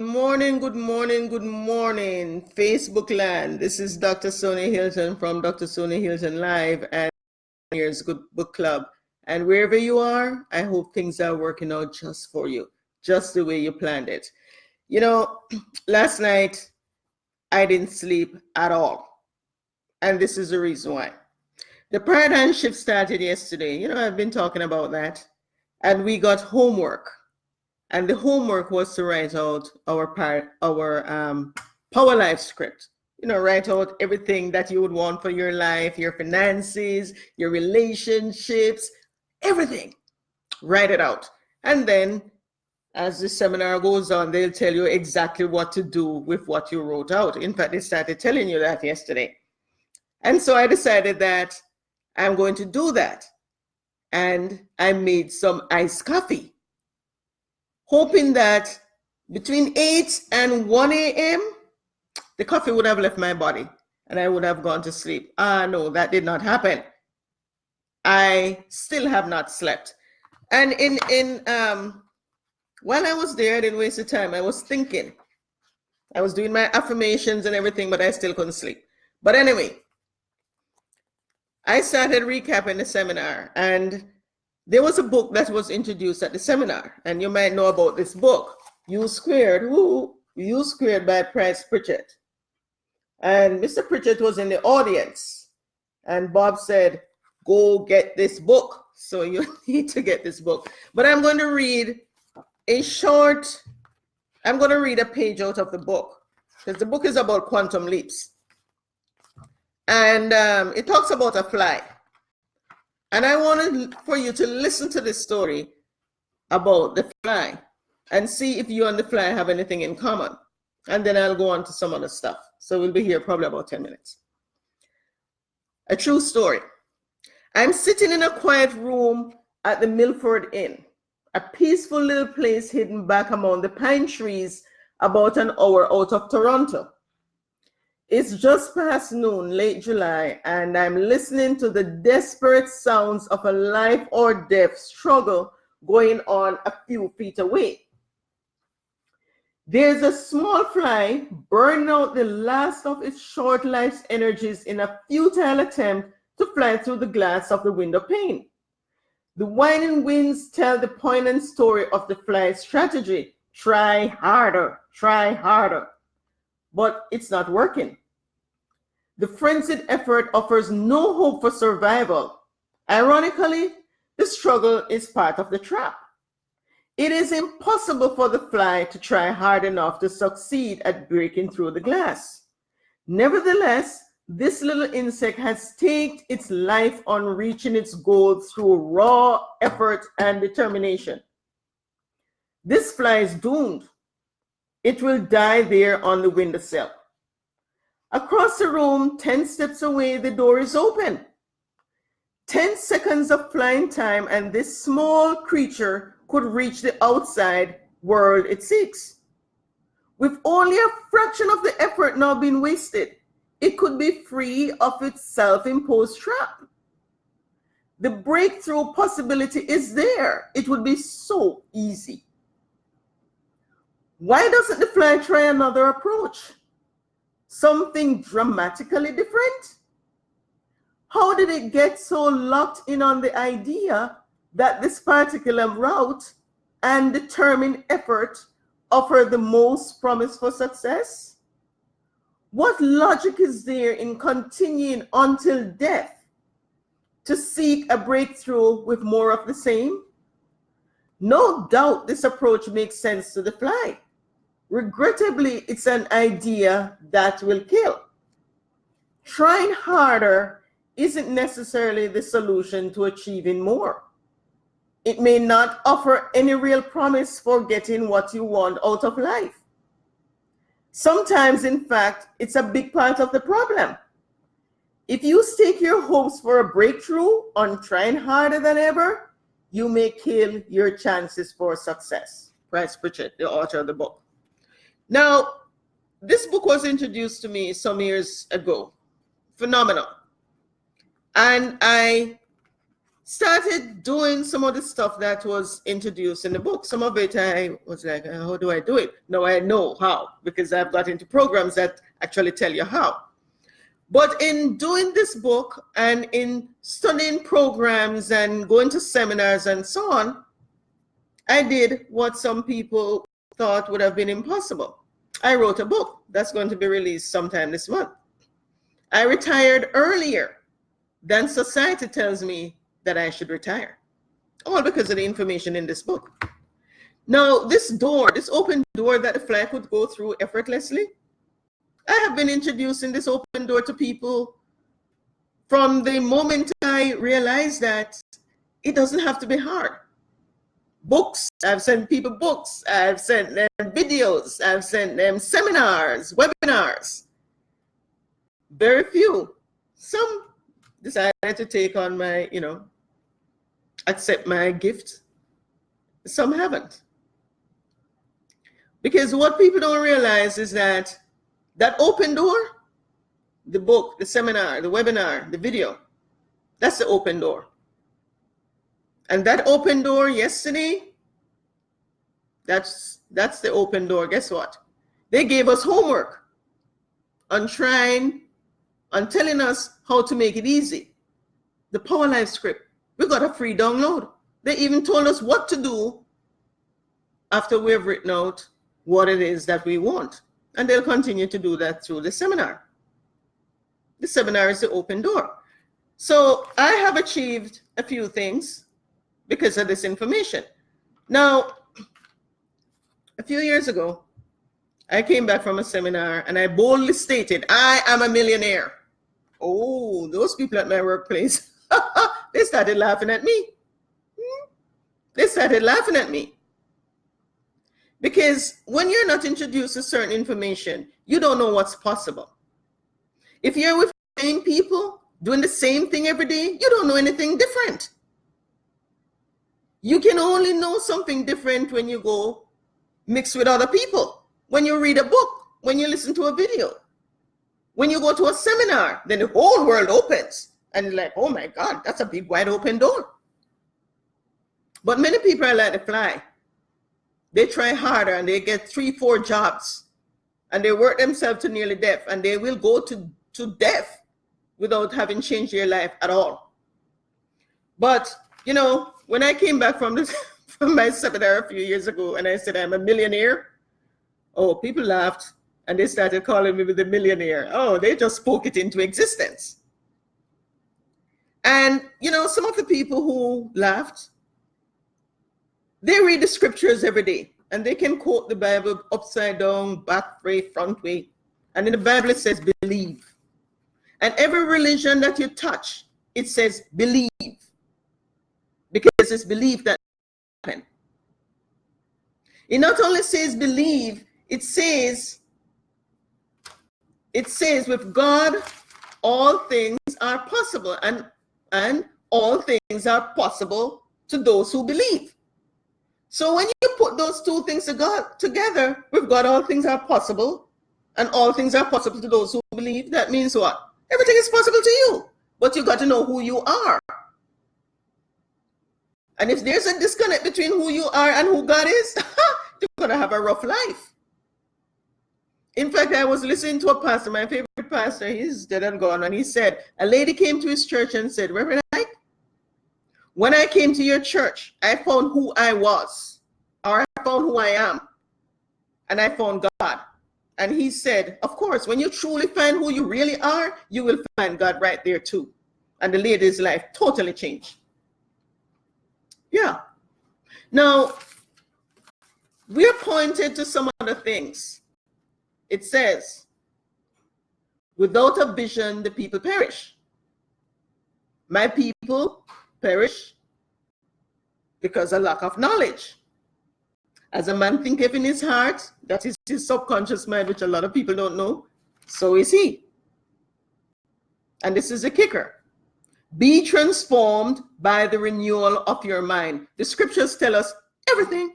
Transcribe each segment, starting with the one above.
Good morning, good morning, Facebook land. This is Dr. Sonia Hilton from Dr. Sonia Hilton Live and here's Good Book Club. And wherever you are, I hope things are working out just for you, just the way you planned it. You know, last night I didn't sleep at all. And this is the reason why. The paradigm shift started yesterday. You know, I've been talking about that. And we got homework. And the homework was to write out our Power Life script. You know, write out everything that you would want for your life, your finances, your relationships, everything. Write it out. And then as the seminar goes on, they'll tell you exactly what to do with what you wrote out. In fact, they started telling you that yesterday. And so I decided that I'm going to do that. And I made some iced coffee, hoping that between 8 and 1 a.m., the coffee would have left my body and I would have gone to sleep. No, that did not happen. I still have not slept. And while I was there, I didn't waste the time. I was thinking. I was doing my affirmations and everything, but I still couldn't sleep. But anyway, I started recapping the seminar, and there was a book that was introduced at the seminar, and you might know about this book, U Squared by Price Pritchett. And Mr. Pritchett was in the audience, and Bob said, go get this book. So you need to get this book. But I'm going to read a page out of the book, because the book is about quantum leaps. And it talks about a fly. And I wanted for you to listen to this story about the fly and see if you and the fly have anything in common. And then I'll go on to some other stuff. So we'll be here probably about 10 minutes. A true story. I'm sitting in a quiet room at the Milford Inn, a peaceful little place hidden back among the pine trees about an hour out of Toronto. It's just past noon, late July, and I'm listening to the desperate sounds of a life or death struggle going on a few feet away. There's a small fly burning out the last of its short life's energies in a futile attempt to fly through the glass of the window pane. The whining winds tell the poignant story of the fly's strategy. Try harder, try harder. But it's not working. The frenzied effort offers no hope for survival. Ironically, the struggle is part of the trap. It is impossible for the fly to try hard enough to succeed at breaking through the glass. Nevertheless, this little insect has staked its life on reaching its goal through raw effort and determination. This fly is doomed. It will die there on the windowsill. Across the room, 10 steps away, the door is open. 10 seconds of flying time, and this small creature could reach the outside world it seeks. With only a fraction of the effort now being wasted, it could be free of its self-imposed trap. The breakthrough possibility is there. It would be so easy. Why doesn't the fly try another approach? Something dramatically different? How did it get so locked in on the idea that this particular route and determined effort offer the most promise for success? What logic is there in continuing until death to seek a breakthrough with more of the same? No doubt this approach makes sense to the fly. Regrettably, it's an idea that will kill. Trying harder isn't necessarily the solution to achieving more. It may not offer any real promise for getting what you want out of life. Sometimes, in fact, it's a big part of the problem. If you stake your hopes for a breakthrough on trying harder than ever, you may kill your chances for success. Price Pritchett, the author of the book. Now, this book was introduced to me some years ago. Phenomenal. And I started doing some of the stuff that was introduced in the book. Some of it I was like, how do I do it? Now I know how, because I've got into programs that actually tell you how. But in doing this book and in studying programs and going to seminars and so on, I did what some people thought would have been impossible. I wrote a book that's going to be released sometime this month. I retired earlier than society tells me that I should retire, all because of the information in this book. Now, this door, this open door that the fly could go through effortlessly, I have been introducing this open door to people from the moment I realized that it doesn't have to be hard. Books, I've sent people books, I've sent them videos, I've sent them seminars, webinars. Very few. Some decided to take on my, accept my gift. Some haven't. Because what people don't realize is that open door, the book, the seminar, the webinar, the video, that's the open door. And that open door yesterday, that's the open door. Guess what? They gave us homework on telling us how to make it easy. The Power Life script. We got a free download. They even told us what to do after we've written out what it is that we want. And they'll continue to do that through the seminar. The seminar is the open door. So I have achieved a few things because of this information. Now, a few years ago, I came back from a seminar and I boldly stated, I am a millionaire. Oh, those people at my workplace, they started laughing at me. They started laughing at me. Because when you're not introduced to certain information, you don't know what's possible. If you're with the same people doing the same thing every day, you don't know anything different. You can only know something different when you go mix with other people, when you read a book, when you listen to a video, when you go to a seminar, then the whole world opens and you're like, oh my God, that's a big wide open door. But many people are like the fly. They try harder and they get 3-4 jobs and they work themselves to nearly death, and they will go to death without having changed their life at all. But, when I came back from my seminar a few years ago and I said I'm a millionaire, oh, people laughed and they started calling me the millionaire. Oh, they just spoke it into existence. And, some of the people who laughed, they read the scriptures every day and they can quote the Bible upside down, back way, front way. And in the Bible, it says believe. And every religion that you touch, it says believe. Because it's belief that happens. It not only says believe, it says with God, all things are possible. And all things are possible to those who believe. So when you put those two things together, with God, all things are possible, and all things are possible to those who believe, that means what? Everything is possible to you, but you got to know who you are. And if there's a disconnect between who you are and who God is, you're going to have a rough life. In fact, I was listening to a pastor, my favorite pastor, he's dead and gone, and he said, a lady came to his church and said, Reverend Ike, when I came to your church, I found who I was, or I found who I am, and I found God. And he said, of course, when you truly find who you really are, you will find God right there too. And the lady's life totally changed. Yeah. Now, we're pointed to some other things. It says, without a vision, the people perish. My people perish because of lack of knowledge. As a man thinketh in his heart, that is his subconscious mind, which a lot of people don't know, so is he. And this is the kicker. Be transformed by the renewal of your mind. The scriptures tell us everything.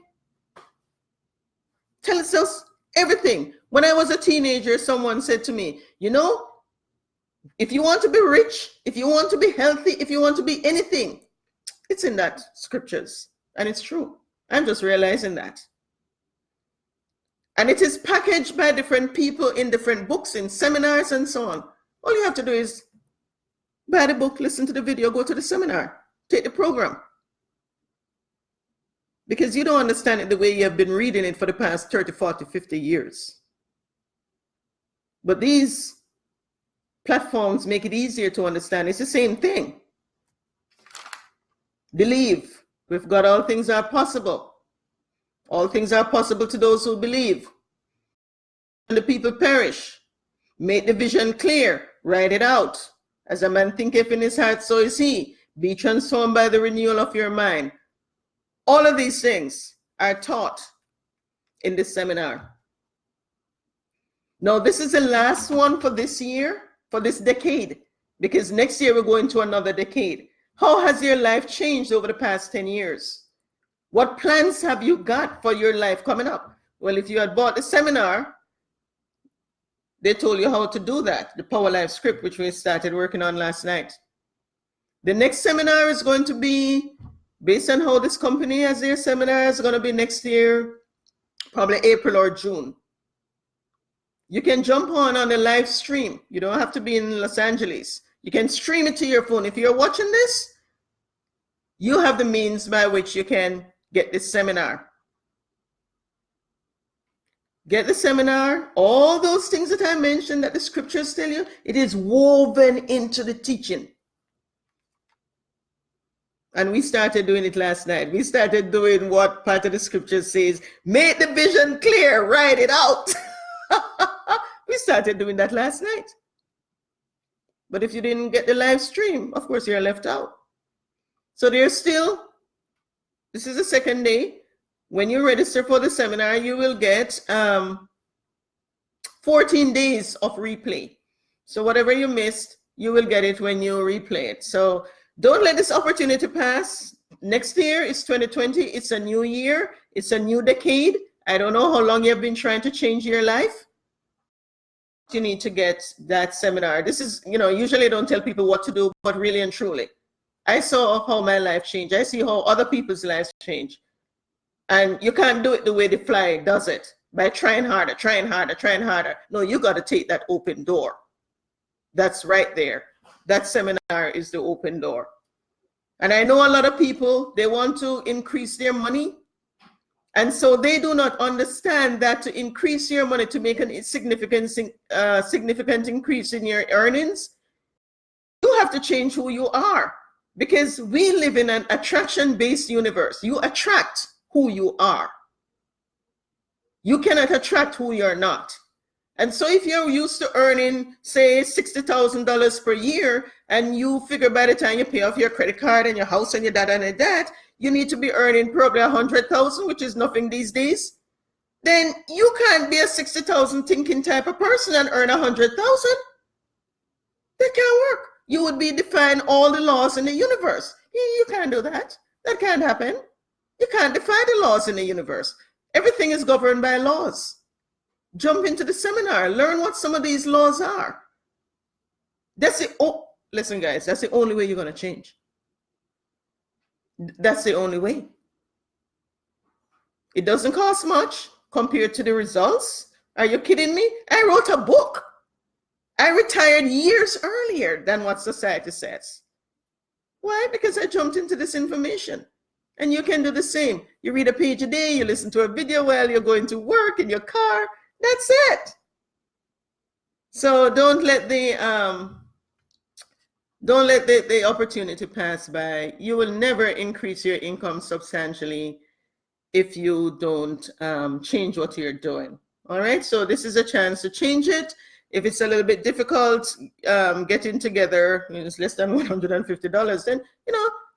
Tell us everything. When I was a teenager, someone said to me, if you want to be rich, if you want to be healthy, if you want to be anything, It's in that scriptures, and it's true. I'm just realizing that. And it is packaged by different people in different books, in seminars and so on. All you have to do is buy the book, listen to the video, go to the seminar, take the program. Because you don't understand it the way you have been reading it for the past 30, 40, 50 years. But these platforms make it easier to understand. It's the same thing. Believe. With God, all things are possible. All things are possible to those who believe. And the people perish. Make the vision clear. Write it out. As a man thinketh in his heart, so is he. Be transformed by the renewal of your mind. All of these things are taught in this seminar. Now, this is the last one for this year, for this decade, because next year we're going to another decade. How has your life changed over the past 10 years? What plans have you got for your life coming up? Well, if you had bought the seminar, they told you how to do that, the Power Life script, which we started working on last night. The next seminar is going to be, based on how this company has their seminars, going to be next year, probably April or June. You can jump on the live stream. You don't have to be in Los Angeles. You can stream it to your phone. If you're watching this, you have the means by which you can get this seminar. Get the seminar. All those things that I mentioned that the scriptures tell you, it is woven into the teaching. And we started doing it last night. We started doing what part of the scripture says, make the vision clear, write it out. We started doing that last night. But if you didn't get the live stream, of course, you're left out. So there's still, this is the second day. When you register for the seminar, you will get 14 days of replay. So whatever you missed, you will get it when you replay it. So don't let this opportunity pass. Next year is 2020. It's a new year. It's a new decade. I don't know how long you've been trying to change your life. You need to get that seminar. This is, usually I don't tell people what to do, but really and truly, I saw how my life changed. I see how other people's lives change. And you can't do it the way the fly does it, by trying harder, trying harder, trying harder. No, you got to take that open door. That's right there. That seminar is the open door. And I know a lot of people, they want to increase their money. And so they do not understand that to increase your money, to make a significant increase in your earnings, you have to change who you are. Because we live in an attraction-based universe. You attract who you are. You cannot attract who you're not. And so if you're used to earning, say, $60,000 per year, and you figure by the time you pay off your credit card and your house and your that, you need to be earning probably $100,000, which is nothing these days, then you can't be a 60,000 thinking type of person and earn 100,000. That can't work. You would be defying all the laws in the universe. You can't do that. That can't happen. You can't defy the laws in the universe. Everything is governed by laws. Jump into the seminar, learn what some of these laws are. Listen, guys, that's the only way you're going to change. That's the only way. It doesn't cost much compared to the results. Are you kidding me? I wrote a book. I retired years earlier than what society says. Why? Because I jumped into this information. And you can do the same. You read a page a day, you listen to a video while you're going to work in your car. That's it. So don't let the opportunity pass by. You will never increase your income substantially if you don't change what you're doing. All right. So this is a chance to change it. If it's a little bit difficult getting together, it's less than $150, then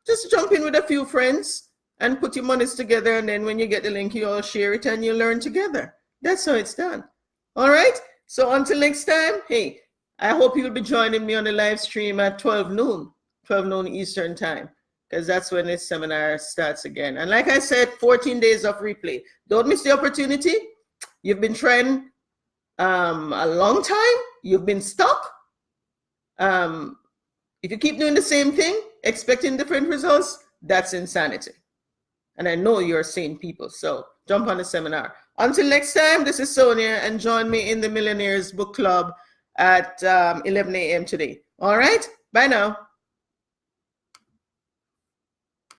just jump in with a few friends and put your monies together. And then when you get the link, you all share it and you learn together. That's how it's done. All right. So until next time, hey, I hope you'll be joining me on the live stream at 12 noon Eastern time, because that's when this seminar starts again. And like I said, 14 days of replay. Don't miss the opportunity. You've been trying a long time. You've been stuck. If you keep doing the same thing, expecting different results, that's insanity. And I know you're sane people, so jump on the seminar. Until next time, this is Sonia, and join me in the Millionaires Book Club at 11 a.m. today. All right? Bye now.